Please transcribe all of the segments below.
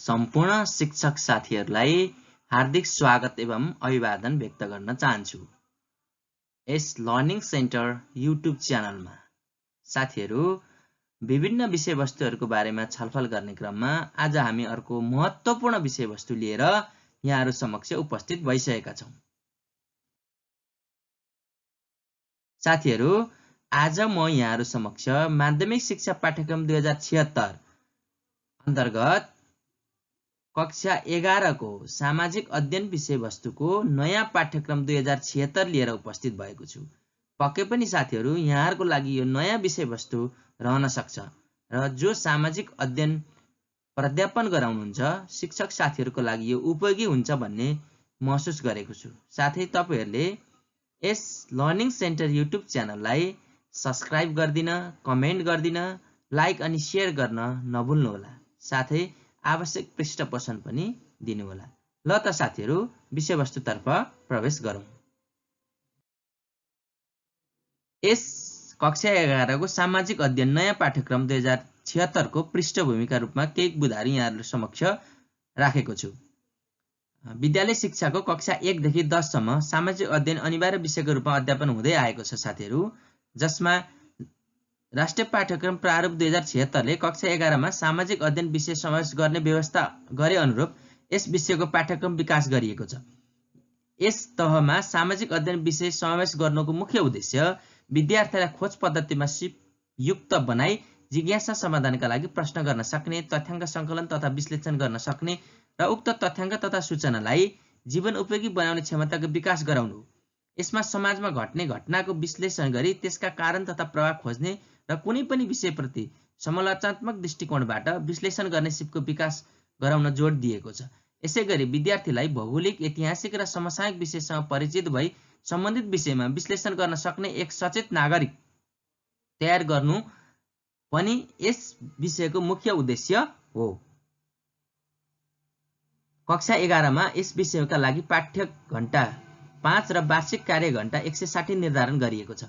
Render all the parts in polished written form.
सम्पूर्ण शिक्षक साथीहरूलाई हार्दिक स्वागत एवं अभिवादन व्यक्त गर्न चाहन्छु यस लर्निङ सेन्टर युट्युब च्यानलमा। साथीहरू, विभिन्न विषयवस्तुहरूको बारेमा छलफल गर्ने क्रममा आज हामी अर्को महत्त्वपूर्ण विषयवस्तु लिएर यहाँहरू समक्ष उपस्थित भइसकेका छौँ। साथीहरू, आज म यहाँहरू समक्ष माध्यमिक शिक्षा पाठ्यक्रम 2076 अन्तर्गत कक्षा 11 को सामाजिक अध्ययन विषयवस्तुको नयाँ पाठ्यक्रम 2076 लिएर उपस्थित भएको छु। पक्कै पनि साथीहरू, यहाँहरूको लागि यो नयाँ विषयवस्तु रहन सक्छ र जो सामाजिक अध्ययन प्राध्यापन गराउनुहुन्छ शिक्षक साथीहरूको लागि यो उपयोगी हुन्छ भन्ने महसुस गरेको छु। साथै तपाईहरूले यस लर्निङ सेन्टर युट्युब च्यानललाई सब्स्क्राइब गर्दिन, कमेन्ट गर्दिन, लाइक अनि सेयर गर्न नभुल्नुहोला। साथै आवश्यक पृष्ठपोषण पनि दिनुहोला। ल त साथीहरू, विषयवस्तुतर्फ प्रवेश गरौँ। यस कक्षा 11 को सामाजिक अध्ययन नयाँ पाठ्यक्रम 2076 को पृष्ठभूमिका रूपमा केही बुदाहरू यहाँहरू समक्ष राखेको छु। विद्यालय शिक्षाको कक्षा 1 देखि 10 सम्म सामाजिक अध्ययन अनिवार्य विषयको रूपमा अध्यापन हुँदै आएको छ साथीहरू, जसमा राष्ट्रिय पाठ्यक्रम प्रारूप 2076 ले कक्षा 11 मा सामाजिक अध्ययन विषय समावेश गर्ने व्यवस्था गरे अनुरूप यस विषयको पाठ्यक्रम विकास गरिएको छ। यस तहमा सामाजिक अध्ययन विषय समावेश गर्नुको मुख्य उद्देश्य विद्यार्थीलाई खोज पद्धतिमा युक्त बनाई जिज्ञासा समाधानका लागि प्रश्न गर्न सक्ने, तथ्याङ्क सङ्कलन तथा विश्लेषण गर्न सक्ने र उक्त तथ्याङ्क तथा सूचनालाई जीवन उपयोगी बनाउने क्षमताको विकास गराउनु हो। यसमा समाजमा घट्ने घटनाको विश्लेषण गरी त्यसका कारण तथा प्रभाव खोज्ने र कुनै पनि विषयप्रति समालोचनात्मक दृष्टिकोणबाट विश्लेषण गर्ने सिपको विकास गराउन जोड दिएको छ। यसैगरी विद्यार्थीलाई भौगोलिक, ऐतिहासिक र समसामयिक विषयसँग परिचित भई सम्बन्धित विषयमा विश्लेषण गर्न सक्ने एक सचेत नागरिक तयार गर्नु पनि यस विषयको मुख्य उद्देश्य हो। कक्षा 11 मा यस विषयका लागि पाठ्य घण्टा 5 र वार्षिक कार्य घण्टा 160 निर्धारण गरिएको छ।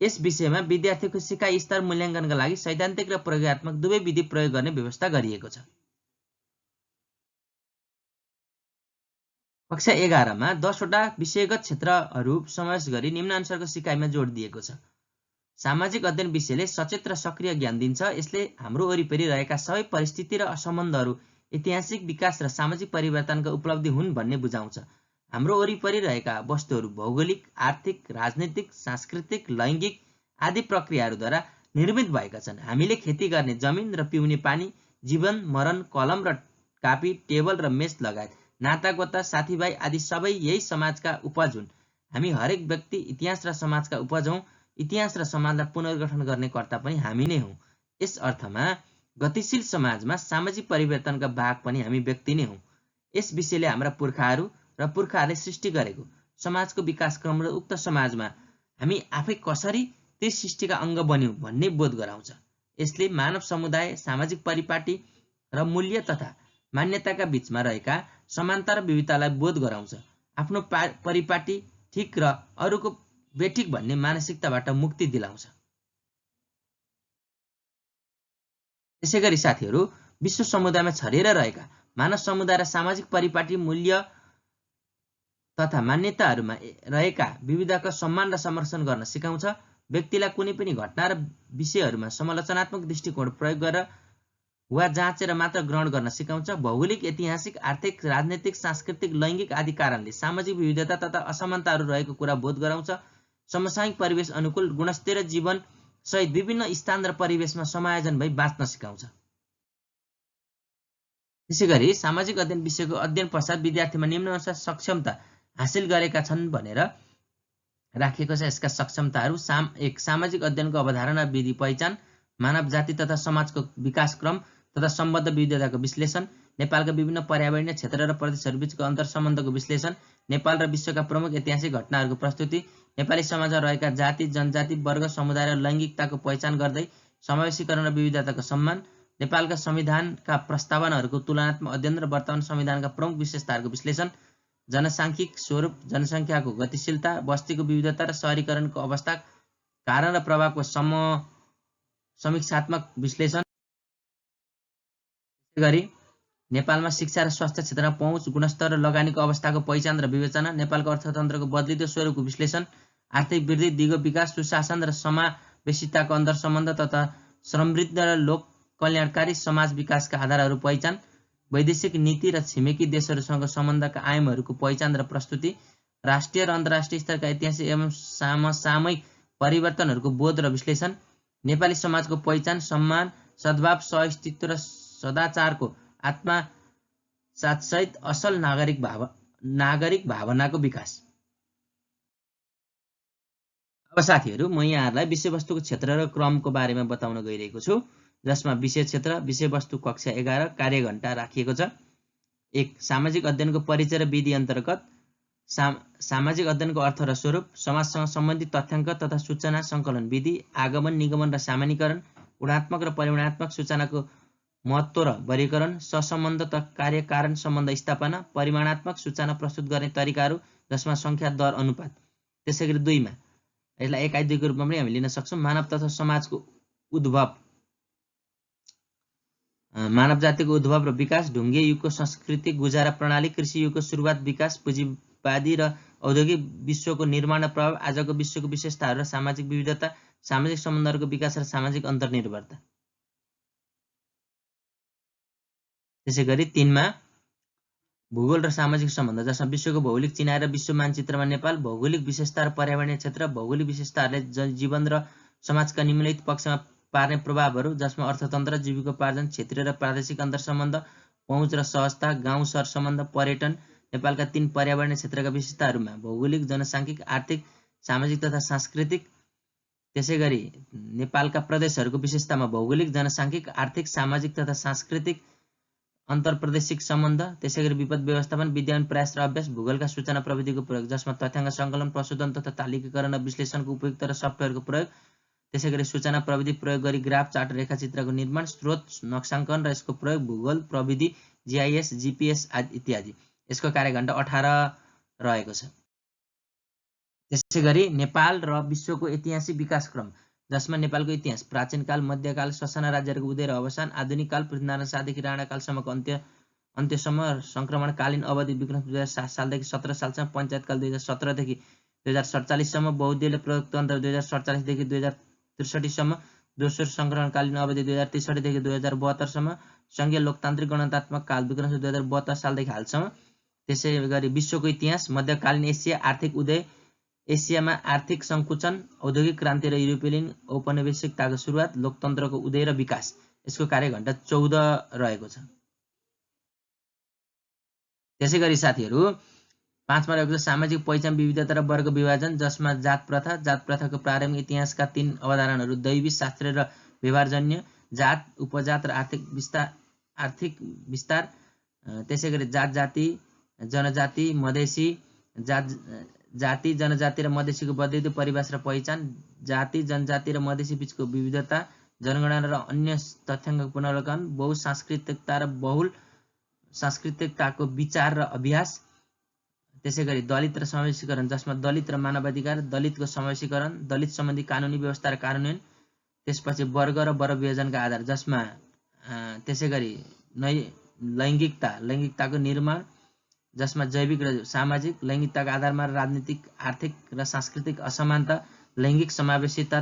यस विषयमा विद्यार्थीको सिकाइ स्तर मूल्याङ्कनका लागि सैद्धान्तिक र प्रयोगात्मक दुवै विधि प्रयोग गर्ने व्यवस्था गरिएको छ। कक्षा 11 मा 10 वटा विषयगत क्षेत्रहरू समावेश गरी निम्नानुसारको सिकाइमा जोड दिएको छ। सामाजिक अध्ययन विषयले सचेत र सक्रिय ज्ञान दिन्छ। यसले हाम्रो वरिपरि रहेका सबै परिस्थिति र सम्बन्धहरू ऐतिहासिक विकास र सामाजिक परिवर्तनका उपलब्धि हुन् भन्ने बुझाउँछ। हाम्रो वरिपरि रहेका वस्तुहरू भौगोलिक, आर्थिक, राजनीतिक, सांस्कृतिक, लैङ्गिक आदि प्रक्रियाहरूद्वारा निर्मित भएका छन्। हामीले खेती गर्ने जमिन र पिउने पानी, जीवन मरण, कलम र कापी, टेबल र मेच लगायत नातागोता, साथीभाइ आदि सबै यही समाजका उपज हुन्। हामी हरेक व्यक्ति इतिहास र समाजका उपज हौँ। इतिहास र समाजलाई पुनर्गठन गर्ने कर्ता पनि हामी नै हौँ। यस अर्थमा गतिशील समाजमा सामाजिक परिवर्तनका भाग पनि हामी व्यक्ति नै हौँ। यस विषयले हाम्रा पुर्खाहरूले सृष्टि गरेको समाजको विकासक्रम र उक्त समाजमा हामी आफै कसरी त्यस सृष्टिका अङ्ग बन्यौँ भन्ने बोध गराउँछ। यसले मानव समुदाय, सामाजिक परिपाटी र मूल्य तथा मान्यताका बीचमा रहेका समानता र विविधतालाई बोध गराउँछ। आफ्नो परिपाटी ठिक र अरूको बेठिक भन्ने मानसिकताबाट मुक्ति दिलाउँछ। त्यसैगरी साथीहरू, विश्व समुदायमा छरिएर रहेका मानव समुदाय र सामाजिक परिपाटी, मूल्य तथा मान्यताहरूमा रहेका विविधताको सम्मान र संरक्षण गर्न सिकाउँछ। व्यक्तिलाई कुनै पनि घटना र विषयहरूमा समालोचनात्मक दृष्टिकोण प्रयोग गरेर वा जाँचेर मात्र ग्रहण गर्न सिकाउँछ। भौगोलिक, ऐतिहासिक, आर्थिक, राजनैतिक, सांस्कृतिक, लैङ्गिक आदि कारणले सामाजिक विविधता तथा असमानताहरू रहेको कुरा बोध गराउँछ। समसामयिक परिवेश अनुकूल गुणस्तर जीवन सहित विभिन्न स्थान र परिवेशमा समायोजन भई बाँच्न सिकाउँछ। त्यसैगरी सामाजिक अध्ययन विषयको अध्ययन पश्चात विद्यार्थीमा निम्नानुसार सक्षमता हासिल गरेका छन् भनेर राखिएको छ। यसका सक्षमताहरू: 1. सामाजिक अध्ययनको अवधारणा, विधि, पहिचान, मानव जाति तथा समाजको विकास क्रम तथा सम्बद्ध विविधताको विश्लेषण, नेपालका विभिन्न पर्यावरणीय क्षेत्र र प्रदेशहरूबीचको अन्तर सम्बन्धको विश्लेषण, नेपाल र विश्वका प्रमुख ऐतिहासिक घटनाहरूको प्रस्तुति, नेपाली समाजमा रहेका जाति, जनजाति, वर्ग, समुदाय र लैङ्गिकताको पहिचान गर्दै समावेशीकरण र विविधताको सम्मान, नेपालका संविधानका प्रस्तावनाहरूको तुलनात्मक अध्ययन र वर्तमान संविधानका प्रमुख विशेषताहरूको विश्लेषण, जनसाङ्ख्यिक स्वरूप, जनसङ्ख्याको गतिशीलता, बस्तीको विविधता र सहरीकरणको अवस्था, कारण र प्रभावको समीक्षात्मक विश्लेषण। त्यसैगरी नेपालमा शिक्षा र स्वास्थ्य क्षेत्रमा पहुँच, गुणस्तर र लगानीको अवस्थाको पहिचान र विवेचना, नेपालको अर्थतन्त्रको बदलिदो स्वरूपको विश्लेषण, आर्थिक वृद्धि, दिगो विकास, सुशासन र समावेशिताको अन्तर्सम्बन्ध तथा समृद्ध र लोक कल्याणकारी समाज विकासका आधारहरू पहिचान, वैदेशिक नीति र छिमेकी देशहरूसँग सम्बन्धका आयामहरूको पहिचान र प्रस्तुति, राष्ट्रिय र अन्तर्राष्ट्रिय स्तरका ऐतिहासिक एवं समसामयिक परिवर्तनहरूको बोध र विश्लेषण, नेपाली समाजको पहिचान, सम्मान, सद्भाव, सहअस्तित्व र सदाचारको आत्मा साथसहित असल नागरिक भावनाको विकास। अब साथीहरू, म यहाँहरूलाई विषयवस्तुको क्षेत्र र क्रमको बारेमा बताउन गइरहेको छु, जसमा विषय क्षेत्र, विषयवस्तु कक्षा 11, कार्यघण्टा राखिएको छ। 1. सामाजिक अध्ययनको परिचय र विधि अन्तर्गत सामाजिक अध्ययनको अर्थ र स्वरूप, समाजसँग सम्बन्धित तथ्याङ्क तथा सूचना सङ्कलन विधि, आगमन, निगमन र सामान्यीकरण, गुणात्मक र परिमाणात्मक सूचनाको महत्त्व र वर्गीकरण, सहसम्बन्ध तथा कार्य-कारण सम्बन्ध स्थापना, परिमाणात्मक सूचना प्रस्तुत गर्ने तरिकाहरू जसमा सङ्ख्या, दर, अनुपात। त्यसैगरी 2 मा यसलाई 1/2 को रूपमा पनि हामी लिन सक्छौँ। मानव तथा समाजको उद्भव, मानव जातिको उद्भव र विकास, ढुङ्गे युगको संस्कृति गुजारा प्रणाली, कृषि युगको सुरुवात, विकास, पुँजीवादी र औद्योगिक विश्वको निर्माण र प्रभाव, आजको विश्वको विशेषताहरू र सामाजिक विविधता, सामाजिक सम्बन्धहरूको विकास र सामाजिक अन्तर्निर्भरता। त्यसैगरी 3 मा भूगोल र सामाजिक सम्बन्ध, जसमा विश्वको भौगोलिक चिनाइ र विश्व मानचित्रमा नेपाल, भौगोलिक विशेषता र पर्यावरणीय क्षेत्र, भौगोलिक विशेषताहरूले जीवन र समाजका निम्नलिखित पक्षमा पार्ने प्रभावहरू, जसमा अर्थतन्त्र, जीविकोपार्जन, क्षेत्रीय र प्रादेशिक अन्तर्सम्बन्ध, पहुँच र सहजता, गाउँ सहर सम्बन्ध, पर्यटन। नेपालका 3 पर्यावरणीय क्षेत्रका विशेषताहरूमा भौगोलिक, जनसाङ्खिक, आर्थिक, सामाजिक तथा सांस्कृतिक। त्यसैगरी नेपालका प्रदेशहरूको विशेषतामा भौगोलिक, जनसाङ्खिक, आर्थिक, सामाजिक तथा सांस्कृतिक अन्तर्प्रदेशिक सम्बन्ध। त्यसैगरी विपद व्यवस्थापन, विद्यमान प्रयास र अभ्यास, भूगोलका सूचना प्रविधिको प्रयोग, जसमा तथ्याङ्क सङ्कलन, प्रशोधन तथा तालिकाकरण र विश्लेषणको उपयुक्त र सफ्टवेयरको प्रयोग। त्यसैगरी सूचना प्रविधि प्रयोग गरी ग्राफ, चार्ट, रेखाचित्रको निर्माण, स्रोत नक्साङ्कन र यसको प्रयोग, भूगोल प्रविधि, GIS, GPS इत्यादि। यसको कार्यघण्टा 18 रहेको छ। त्यसैगरी नेपाल र विश्वको ऐतिहासिक विकासक्रम, जसमा नेपालको इतिहास, प्राचीनकाल, मध्यकाल, ससाना राज्यहरूको उदय र अवसान, आधुनिक काल, पृथ्वीनारायण शाहदेखि राणाकालसम्मको अन्त्यसम्म, सङ्क्रमणकालीन अवधि विक्रम 2007 सालदेखि 17 सालसम्म, पञ्चायतकाल 2017 देखि 2047 सम्म, बहुदलीय प्रजातन्त्र 2047 देखि 2063 सम्म, दोस्रो सङ्क्रमणकालीन अवधि 2063 देखि 2072 सम्म, सङ्घीय लोकतान्त्रिक गणतन्त्रात्मक काल विक्रम 2072 सालदेखि हालसम्म। त्यसैगरी विश्वको इतिहास, मध्यकालीन एसिया, आर्थिक उदय, एसियामा आर्थिक सङ्कुचन, औद्योगिक क्रान्ति र युरोपेली औपनिवेशिकताको सुरुवात, लोकतन्त्रको उदय र विकास। यसको कार्यघण्टा 14 रहेको छ। त्यसैगरी साथीहरू, 5 मा रहेको छ सामाजिक पहिचान, विविधता र वर्ग विभाजन, जसमा जात प्रथा, जात प्रथाको प्रारम्भिक इतिहासका 3 अवधारणाहरू, दैवी, शास्त्रीय र व्यवहारजन्य, जात, उपजात र आर्थिक विस्तार। त्यसैगरी जाति, जनजाति, मधेसी, जाति, जनजाति र मधेसीको बदलिदो परिभाष र पहिचान, जाति, जनजाति र मधेसी बीचको विविधता, जनगणना र अन्य तथ्याङ्कको पुनरावलोकन, बहुसांस्कृतिकता र बहुल सांस्कृतिकताको विचार र अभ्यास। त्यसैगरी दलित र समावेशीकरण, जसमा दलित र मानवाधिकार, दलितको समावेशीकरण, दलित सम्बन्धी कानुनी व्यवस्था र कार्यान्वयन। त्यसपछि वर्ग र वर्ग विभाजनका आधार, जसमा त्यसैगरी लैङ्गिकताको निर्माण, जसमा जैविक र सामाजिक, लैङ्गिकताको आधारमा राजनीतिक, आर्थिक र सांस्कृतिक असमानता, लैङ्गिक समावेशिता।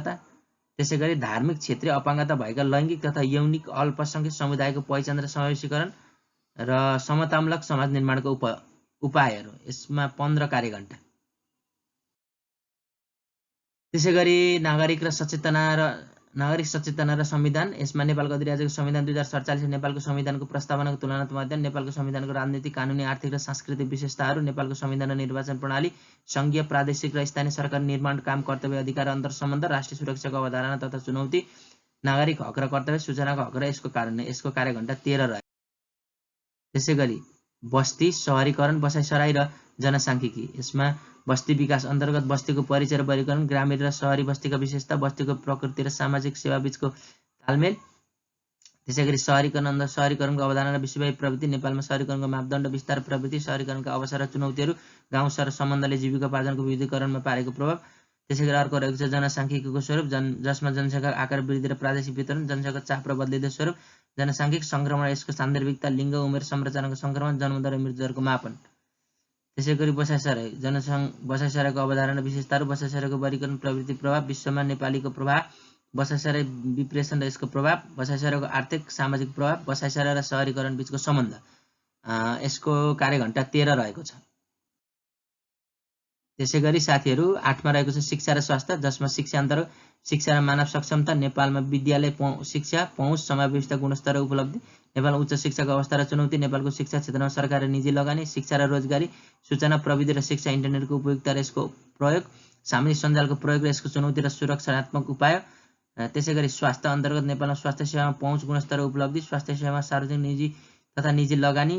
त्यसैगरी धार्मिक, क्षेत्रीय अपाङ्गता भएका लैङ्गिक तथा यौनिक अल्पसङ्ख्यक समुदायको पहिचान र समावेशीकरण र समतामूलक समाज निर्माणको उपायहरू। यसमा 15 कार्यघण्टा। त्यसैगरी नागरिक सचेतना र संविधान, यसमा नेपालको अधिराज्यको संविधान 2047, नेपालको संविधानको प्रस्तावनाको तुलनात्मक अध्ययन, नेपालको संविधानको राजनीतिक, कानुनी, आर्थिक र सांस्कृतिक विशेषताहरू, नेपालको संविधान र निर्वाचन प्रणाली, सङ्घीय, प्रादेशिक र स्थानीय सरकार निर्माण, काम, कर्तव्य, अधिकार र अन्तर्सम्बन्ध, राष्ट्रिय सुरक्षाको अवधारणा तथा चुनौती, नागरिक हक र कर्तव्य, सूचनाको हक र यसको कार्यान्वयन। यसको कार्यघण्टा 13 रह्यो। त्यसैगरी बस्ती, सहरीकरण, बसाइसराई र जनसाङ्खिकी, यसमा बस्ती विकास अन्तर्गत बस्तीको परिचय र वर्गीकरण, ग्रामीण र सहरी बस्तीका विशेषता, बस्तीको प्रकृति र सामाजिक सेवा बीचको तालमेल। त्यसैगरी सहरीकरणको अवधारणा र विश्वव्यापी प्रवृत्ति, नेपालमा सहरीकरणको मापदण्ड, विस्तार, प्रवृत्ति, सहरीकरणका अवसर र चुनौतीहरू, गाउँ सहर सम्बन्धले जीविकोपार्जनको विविधीकरणमा पारेको प्रभाव। त्यसैगरी अर्को रहेको छ जनसाङ्खिकीको स्वरूप, जसमा जनसङ्ख्याको आकार वृद्धि र प्रादेशिक वितरण, जनसङ्ख्याको चाप र बदलिदो स्वरूप, जनसाङ्ख्यिक सङ्क्रमण, यसको सान्दर्भिकता, लिङ्ग, उमेर संरचनाको सङ्क्रमण, जन्मदर र मृत्युदरको मापन। त्यसै गरी बसाइसराई बसाइसराईको अवधारणा, विशेषताहरू, बसाइसराईको वर्गीकरण, प्रवृत्ति, प्रभाव, विश्वमा नेपालीको प्रभाव, बसाइसराई विप्रेषण र यसको प्रभाव, बसाइसराईको आर्थिक सामाजिक प्रभाव, बसाइसराई र सहरीकरण बीचको सम्बन्ध। यसको कार्यघण्टा 13 रहेको छ। त्यसै गरी साथीहरू 8 मा रहेको छ शिक्षा र स्वास्थ्य, जसमा शिक्षा अन्तर्गत शिक्षा र मानव सक्षमता, नेपालमा विद्यालय शिक्षा पहुँच, समावेशिता, गुणस्तर र उपलब्धि, नेपालमा उच्च शिक्षाको अवस्था र चुनौती, नेपालको शिक्षा क्षेत्रमा सरकार र निजी लगानी, शिक्षा र रोजगारी, सूचना प्रविधि र शिक्षा, इन्टरनेटको उपयोगिता र यसको प्रयोग, सामाजिक सञ्जालको प्रयोग र यसको चुनौती र सुरक्षात्मक उपाय। त्यसै गरी स्वास्थ्य अन्तर्गत नेपालमा स्वास्थ्य सेवामा पहुँच, गुणस्तर र उपलब्धि, स्वास्थ्य सेवामा सार्वजनिक निजी तथा निजी लगानी,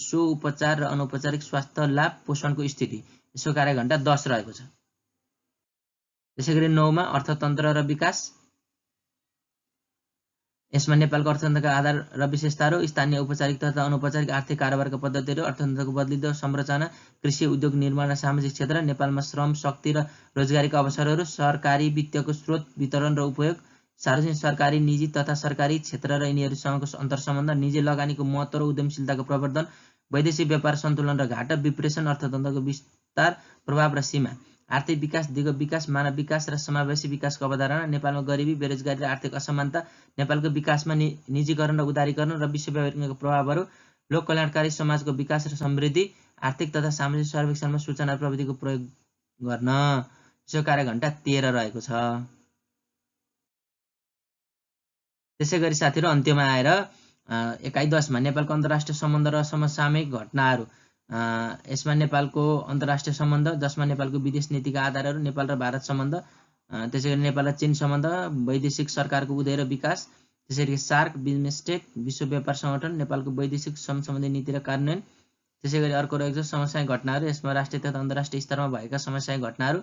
सो उपचार र अनौपचारिक स्वास्थ्य लाभ, पोषणको स्थिति। यसको कार्यघण्टा 10 रहेको छ। त्यसै गरी 9 मा अर्थतन्त्र र विकास, यसमा नेपालको अर्थतन्त्रका आधार र विशेषताहरू, स्थानीय औपचारिक तथा अनौपचारिक आर्थिक कारोबारका पद्धतिहरू, अर्थतन्त्रको बदलिदो संरचना, कृषि, उद्योग, निर्माण र सामाजिक क्षेत्र, नेपालमा श्रम, शक्ति र रोजगारीका अवसरहरू, सरकारी वित्तको स्रोत, वितरण र उपयोग, सार्वजनिक, सरकारी, निजी तथा सरकारी क्षेत्र र यिनीहरूसँगको अन्तर्सम्बन्ध, निजी लगानीको महत्त्व र उद्यमशीलताको प्रवर्धन, वैदेशिक व्यापार सन्तुलन र घाटा, विप्रेषण, अर्थतन्त्रको विस्तार, प्रभाव र सीमा, आर्थिक विकास, दिगो विकास, मानव विकास र समावेशी विकासको अवधारणा, नेपालमा गरिबी, बेरोजगारी र आर्थिक असमानता, नेपालको विकासमा निजीकरण र उदारीकरण र विश्वव्यापीको प्रभावहरू, लोक कल्याणकारी समाजको विकास र समृद्धि, आर्थिक तथा सामाजिक सर्वेक्षणमा सूचना र प्रविधिको प्रयोग गर्न। यसको कार्यघण्टा 13 रहेको छ। त्यसै गरी साथीहरू अन्त्यमा आएर एकाइ 10 मा नेपालको अन्तर्राष्ट्रिय सम्बन्ध र समसामयिक घटनाहरू, यसमा नेपालको अन्तर्राष्ट्रिय सम्बन्ध, जसमा नेपालको विदेश नीतिका आधारहरू, नेपाल र भारत सम्बन्ध, त्यसै गरी नेपाल र चीन सम्बन्ध, वैदेशिक सरकारको उदय र विकास, त्यसरी सार्क, बिमस्टेक, विश्व व्यापार सङ्गठन, नेपालको वैदेशिक सम्बन्धी नीति र कार्यान्वयन। त्यसै गरी अर्को रहेको छ समसामयिक घटनाहरू, यसमा राष्ट्रिय तथा अन्तर्राष्ट्रिय स्तरमा भएका समसामयिक घटनाहरू,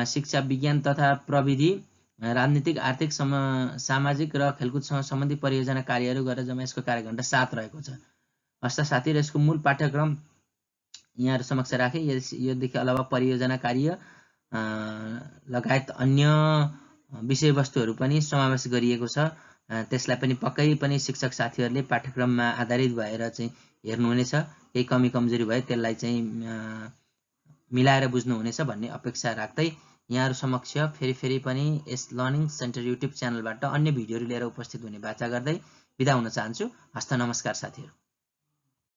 शिक्षा, विज्ञान तथा प्रविधि, राजनीतिक, आर्थिक, सामाजिक र खेलकुदसँग सम्बन्धित परियोजना कार्यहरू गरेर जम्मा यसको कार्यघण्टा 7 रहेको छ। हस्त साथीहरू, यसको मूल पाठ्यक्रम यहाँहरू समक्ष राखेँ। योदेखि अलावा परियोजना कार्य लगायत अन्य विषयवस्तुहरू पनि समावेश गरिएको छ। त्यसलाई पनि पक्कै पनि शिक्षक साथीहरूले पाठ्यक्रममा आधारित भएर चाहिँ हेर्नुहुनेछ। केही कमी कमजोरी भए त्यसलाई चाहिँ मिलाएर बुझ्नुहुनेछ भन्ने अपेक्षा राख्दै यहाँहरू समक्ष फेरि पनि यस लर्निङ सेन्टर युट्युब च्यानलबाट अन्य भिडियोहरू लिएर उपस्थित हुने बाचा गर्दै बिदा हुन चाहन्छु। हस्त नमस्कार साथीहरू।